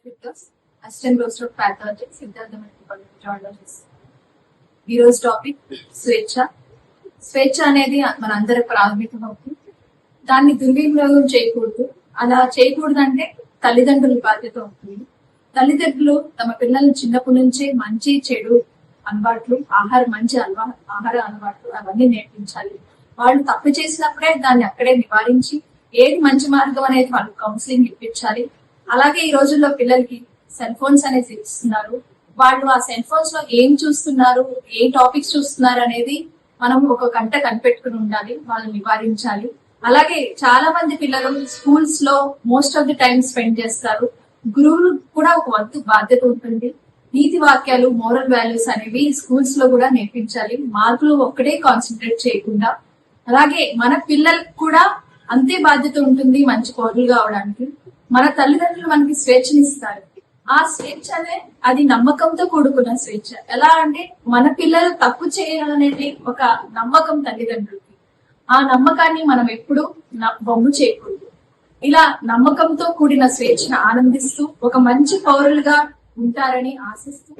Fitness assistant professor of pathology Siddhartha medical college విజయవాడలో చేస్తాను. ఈ రోజు టాపిక్ స్వేచ్ఛ. స్వేచ్ఛ అనేది మనందరి ప్రాథమిక హక్కు. దాన్ని దుర్వినియోగం చేయకూడదు. అలా చేయకూడదంటే తల్లిదండ్రుల బాధ్యత ఉంటుంది. తల్లిదండ్రులు తమ పిల్లల్ని చిన్నప్పటి నుంచే మంచి చెడు అలవాట్లు, ఆహార అలవాట్లు అవన్నీ నేర్పించాలి. వాళ్ళు తప్పు చేసినప్పుడే దాన్ని అక్కడే నివారించి ఏది మంచి మార్గం అనేది వాళ్ళు కౌన్సిలింగ్ ఇప్పించాలి. అలాగే ఈ రోజుల్లో పిల్లలకి సెల్ ఫోన్స్ అనేది ఇస్తున్నారు. వాళ్ళు ఆ సెల్ ఫోన్స్ లో ఏం చూస్తున్నారు, ఏ టాపిక్స్ చూస్తున్నారు అనేది మనం ఒక గంట కనిపెట్టుకుని ఉండాలి, వాళ్ళని నివారించాలి. అలాగే చాలా మంది పిల్లలు స్కూల్స్ లో most of the time spend చేస్తారు. గురువులు కూడా ఒక వంతు బాధ్యత ఉంటుంది. నీతి వాక్యాలు, మోరల్ వాల్యూస్ అనేవి స్కూల్స్ లో కూడా నేర్పించాలి. మార్కులు ఒక్కడే కాన్సన్ట్రేట్ చేయకుండా. అలాగే మన పిల్లలకు కూడా అంతే బాధ్యత ఉంటుంది మంచి పౌరులుగా అవడానికి. మన తల్లిదండ్రులు మనకి స్వేచ్ఛనిస్తారు. ఆ స్వేచ్ఛనే అది నమ్మకంతో కూడుకున్న స్వేచ్ఛ. ఎలా అంటే మన పిల్లలు తప్పు చేయాలనేది ఒక నమ్మకం తల్లిదండ్రులకి. ఆ నమ్మకాన్ని మనం ఎప్పుడు బొమ్ము చేయకూడదు. ఇలా నమ్మకంతో కూడిన స్వేచ్ఛను ఆనందిస్తూ ఒక మంచి పౌరులుగా ఉంటారని ఆశిస్తూ